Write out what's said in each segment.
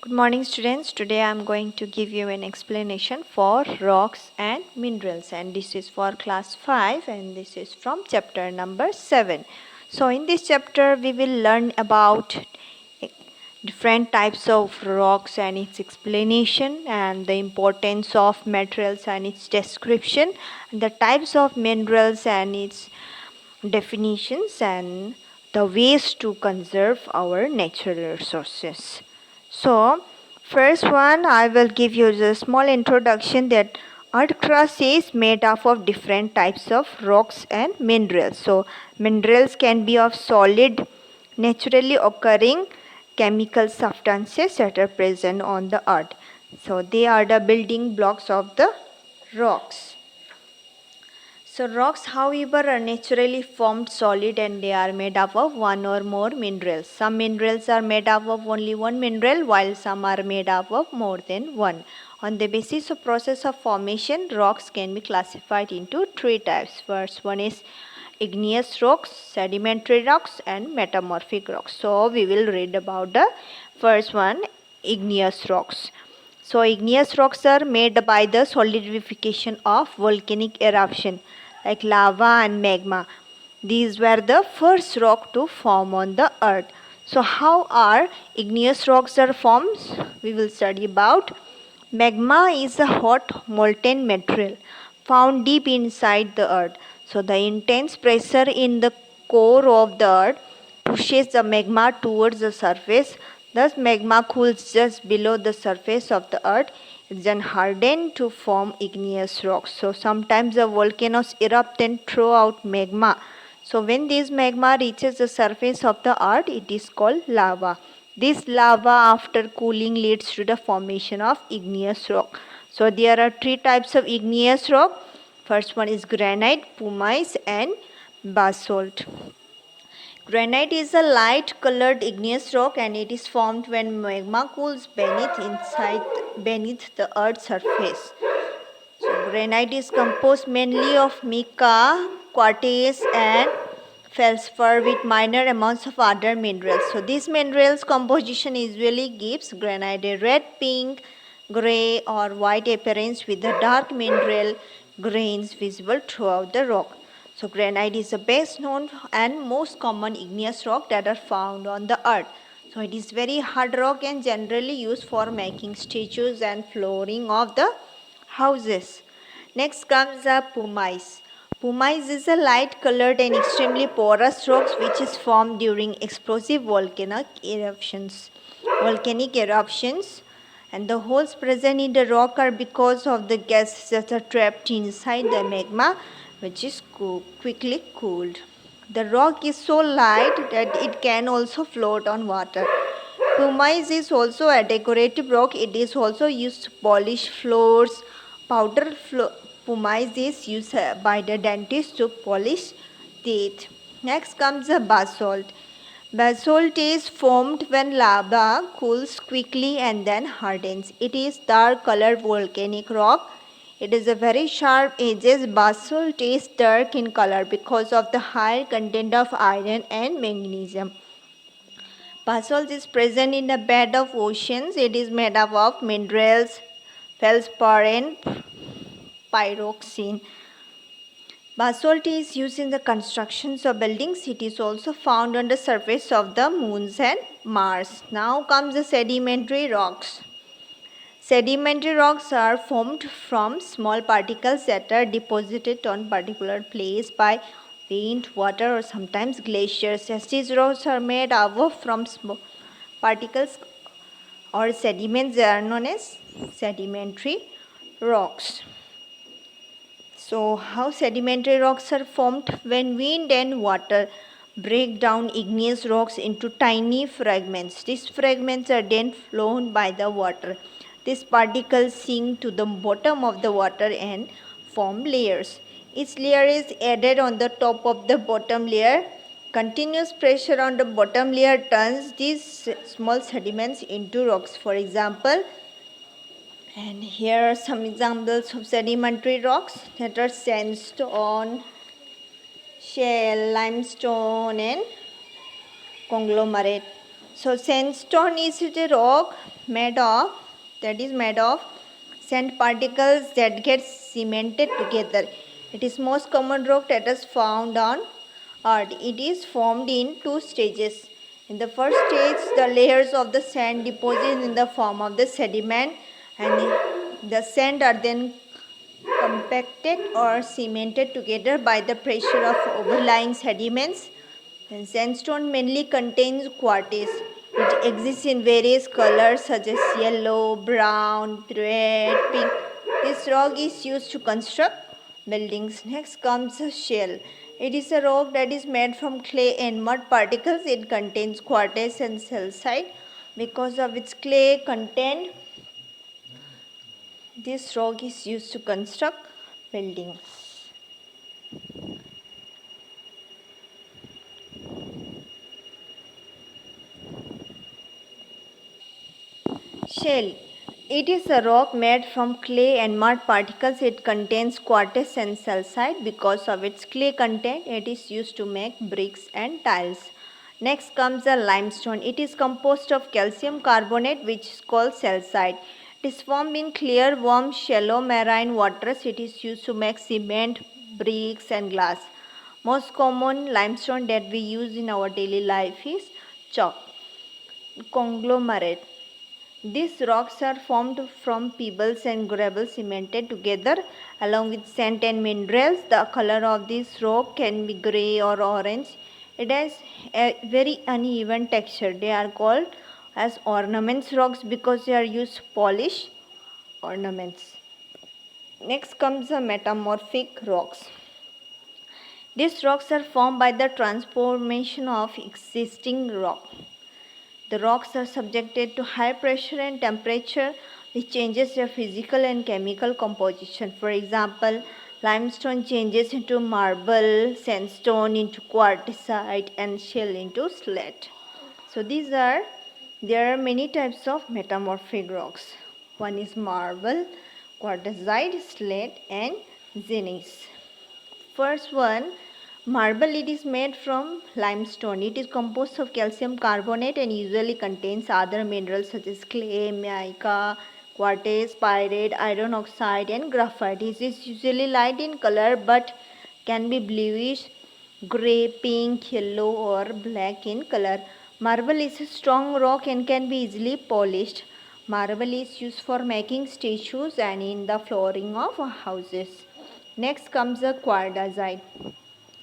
Good morning students. Today I am going to give you an explanation for rocks and minerals, and this is for class 5 and this is from chapter number 7. So in this chapter we will learn about different types of rocks and its explanation, and the importance of materials and its description, and the types of minerals and its definitions, and the ways to conserve our natural resources. So, first one, I will give you a small introduction that earth crust is made up of different types of rocks and minerals. So, minerals can be of solid, naturally occurring chemical substances that are present on the earth. So, they are the building blocks of the rocks. So rocks, however, are naturally formed solid and they are made up of one or more minerals. Some minerals are made up of only one mineral, while some are made up of more than one. On the basis of process of formation, rocks can be classified into three types. First one is igneous rocks, sedimentary rocks, and metamorphic rocks. So we will read about the first one, igneous rocks. So igneous rocks are made by the solidification of volcanic eruption like lava and magma. These were the first rock to form on the earth. So how are igneous rocks are formed? We will study about. Magma is a hot molten material found deep inside the earth. So the intense pressure in the core of the earth pushes the magma towards the surface. Thus magma cools just below the surface of the earth. It's then hardened to form igneous rocks. So sometimes the volcanoes erupt and throw out magma. So when this magma reaches the surface of the earth, it is called lava. This lava after cooling leads to the formation of igneous rock. So there are three types of igneous rock. First one is granite, pumice, and basalt. Granite is a light colored igneous rock and it is formed when magma cools beneath the earth's surface. So granite is composed mainly of mica, quartz, and feldspar with minor amounts of other minerals. So these minerals composition usually gives granite a red, pink, gray or white appearance with the dark mineral grains visible throughout the rock. So granite is the best known and most common igneous rock that are found on the earth. So it is very hard rock and generally used for making statues and flooring of the houses. Next comes the pumice. Pumice is a light colored and extremely porous rock which is formed during explosive volcanic eruptions. And the holes present in the rock are because of the gases that are trapped inside the magma, which is quickly cooled. The rock is so light that it can also float on water. Pumice is also a decorative rock. It is also used to polish floors. Pumice is used by the dentist to polish teeth. Next comes the basalt. Basalt is formed when lava cools quickly and then hardens. It is dark colored volcanic rock. It is a very sharp edges. Basalt is dark in color because of the high content of iron and magnesium. Basalt is present in the bed of oceans. It is made up of minerals, feldspar and pyroxene. Basalt is used in the constructions of buildings. It is also found on the surface of the moons and Mars. Now comes the sedimentary rocks. Sedimentary rocks are formed from small particles that are deposited on particular place by wind, water or sometimes glaciers. As these rocks are made up from small particles or sediments, they are known as sedimentary rocks. So how sedimentary rocks are formed? When wind and water break down igneous rocks into tiny fragments. These fragments are then flown by the water. These particles sink to the bottom of the water and form layers. Each layer is added on the top of the bottom layer. Continuous pressure on the bottom layer turns these small sediments into rocks. For example, and here are some examples of sedimentary rocks that are sandstone, shale, limestone and conglomerate. So sandstone is a rock made of sand particles that get cemented together. It is most common rock that is found on Earth. It is formed in two stages. In the first stage, the layers of the sand deposit in the form of the sediment, and the sand are then compacted or cemented together by the pressure of overlying sediments. And sandstone mainly contains quartz. It exists in various colors such as yellow, brown, red, pink. This rock is used to construct buildings. Next comes a shell. It is a rock that is made from clay and mud particles. It contains quartz and calcite. Because of its clay content, this rock is used to construct buildings. Shell. It is a rock made from clay and mud particles. It contains quartz and calcite. Because of its clay content, it is used to make bricks and tiles. Next comes the limestone. It is composed of calcium carbonate, which is called calcite. It is formed in clear, warm, shallow marine waters. It is used to make cement, bricks, and glass. Most common limestone that we use in our daily life is chalk. Conglomerate. These rocks are formed from pebbles and gravel cemented together along with sand and minerals. The color of this rock can be grey or orange. It has a very uneven texture. They are called as ornaments rocks because they are used to polish ornaments. Next comes the metamorphic rocks. These rocks are formed by the transformation of existing rock. The rocks are subjected to high pressure and temperature, which changes their physical and chemical composition. For example, limestone changes into marble, sandstone into quartzite, and shell into slate. So there are many types of metamorphic rocks. One is marble, quartzite, slate, and gneiss. First one, marble. It is made from limestone. It is composed of calcium carbonate and usually contains other minerals such as clay, mica, quartz, pyrite, iron oxide, and graphite. It is usually light in color but can be bluish, gray, pink, yellow, or black in color. Marble is a strong rock and can be easily polished. Marble is used for making statues and in the flooring of houses. Next comes the quartzite.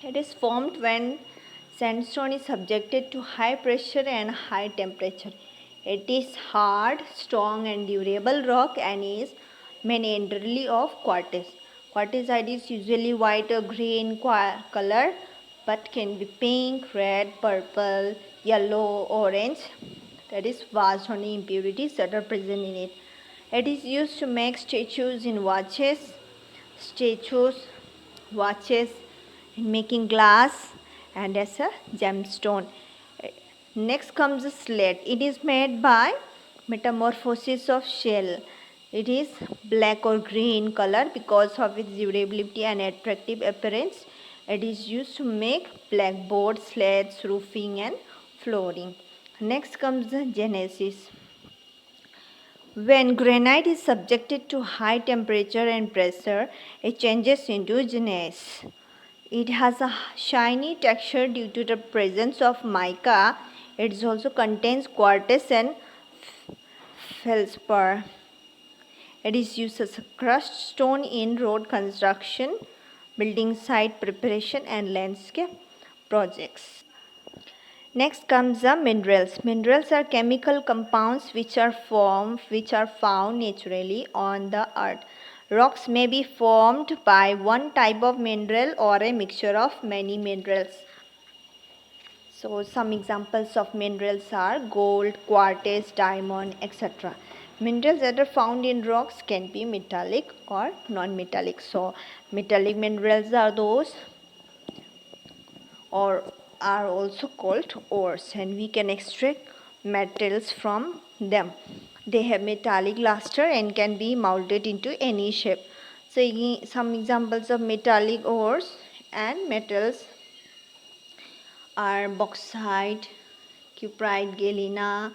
It is formed when sandstone is subjected to high pressure and high temperature. It is hard, strong, and durable rock and is mainly entirely of quartz. Quartzite is usually white or grey in color but can be pink, red, purple, yellow, orange. That is vast on the impurities that are present in it. It is used to make statues, watches, in making glass, and as a gemstone. Next comes the slate. It is made by metamorphosis of shell. It is black or green in color because of its durability and attractive appearance. It is used to make blackboards, slates, roofing, and flooring. Next comes the genesis. When granite is subjected to high temperature and pressure, it changes into gneiss. It has a shiny texture due to the presence of mica. It also contains quartz and feldspar. It is used as a crushed stone in road construction, building site preparation, and landscape projects. Next comes the minerals. Minerals are chemical compounds which are found naturally on the earth. Rocks may be formed by one type of mineral or a mixture of many minerals. So some examples of minerals are gold, quartz, diamond, etc. Minerals that are found in rocks can be metallic or non-metallic. So metallic minerals are those or are also called ores, and we can extract metals from them. They have metallic luster and can be molded into any shape. So some examples of metallic ores and metals are bauxite, cuprite, galena,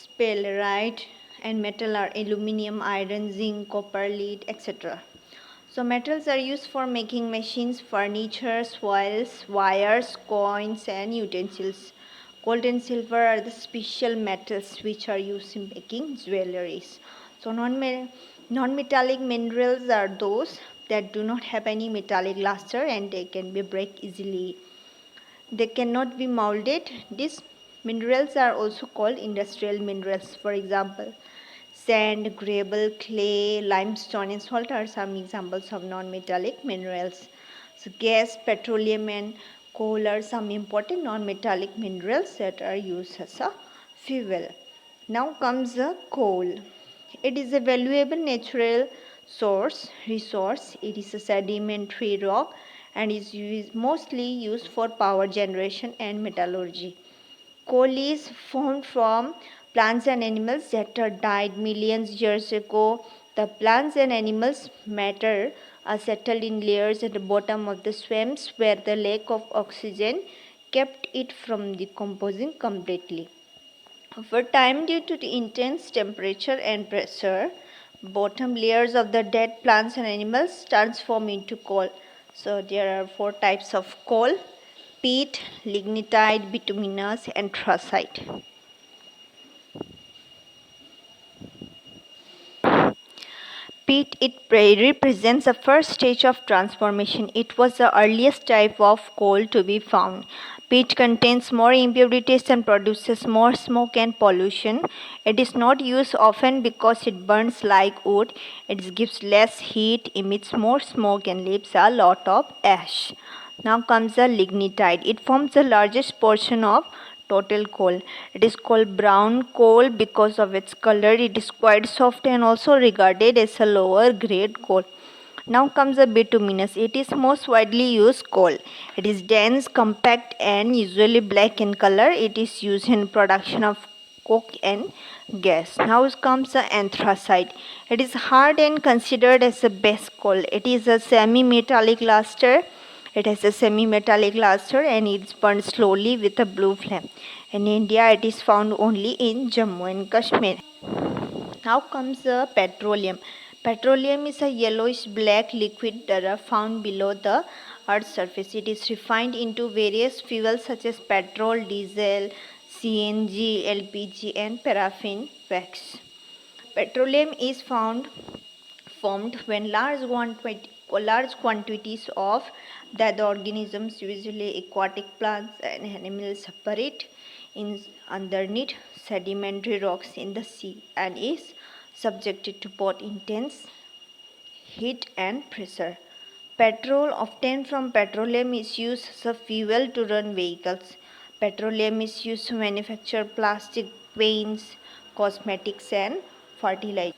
sphalerite, and metal are aluminum, iron, zinc, copper, lead, etc. So metals are used for making machines, furniture, soils, wires, coins, and utensils. Gold and silver are the special metals which are used in making jewelries. So non-metallic minerals are those that do not have any metallic luster and they can be break easily. They cannot be molded. These minerals are also called industrial minerals. For example, sand, gravel, clay, limestone, and salt are some examples of non-metallic minerals. So gas, petroleum, and coal are some important non-metallic minerals that are used as a fuel. Now comes the coal. It is a valuable natural resource. It is a sedimentary rock and is mostly used for power generation and metallurgy. Coal is formed from plants and animals that died millions years ago. The plants and animals matter are settled in layers at the bottom of the swamps where the lack of oxygen kept it from decomposing completely. Over time, due to the intense temperature and pressure, bottom layers of the dead plants and animals transform into coal. So there are 4 types of coal: peat, lignite, bituminous, and anthracite. Peat, it represents the first stage of transformation. It was the earliest type of coal to be found. Peat contains more impurities and produces more smoke and pollution. It is not used often because it burns like wood. It gives less heat, emits more smoke, and leaves a lot of ash. Now comes the lignite. It forms the largest portion of total coal. It is called brown coal because of its color. It is quite soft and also regarded as a lower grade coal. Now comes the bituminous. It is most widely used coal. It is dense, compact, and usually black in color. It is used in production of coke and gas. Now comes the anthracite. It is hard and considered as the best coal. It is a semi-metallic luster. It has a semi-metallic luster and it is burned slowly with a blue flame. In India, it is found only in Jammu and Kashmir. Now comes the petroleum. Petroleum is a yellowish black liquid that are found below the Earth's surface. It is refined into various fuels such as petrol, diesel, CNG, LPG, and paraffin wax. Petroleum is formed when large quantities of dead organisms, usually aquatic plants and animals, separate in underneath sedimentary rocks in the sea and is subjected to both intense heat and pressure. Petrol obtained from petroleum is used as a fuel to run vehicles. Petroleum is used to manufacture plastic, paints, cosmetics, and fertilizer.